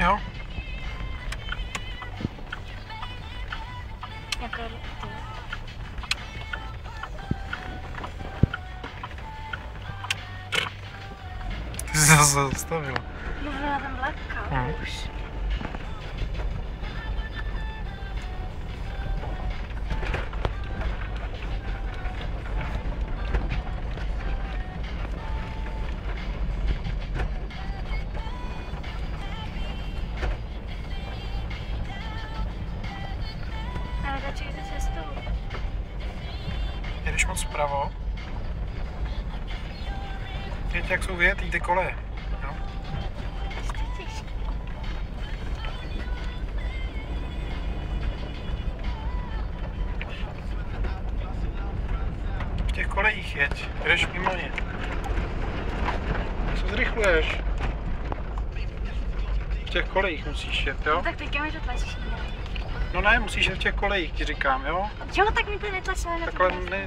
Jo. Jako ty. Ty jsi zase zastavila. No byla tam vlaka už. Ale začali jde cestou. Jedeš moc vpravo. Víte, jak jsou vyjetý ty koleje. Jo? V těch kolejích jeď, jedeš mimo ně. Co zrychluješ? V těch kolejích musíš jet, jo? No tak teďka mi to tlačíš. No ne, musíš jet v těch kolejích, ti říkám, jo? Jo, tak mi to netlačilo na Takhle to. ne,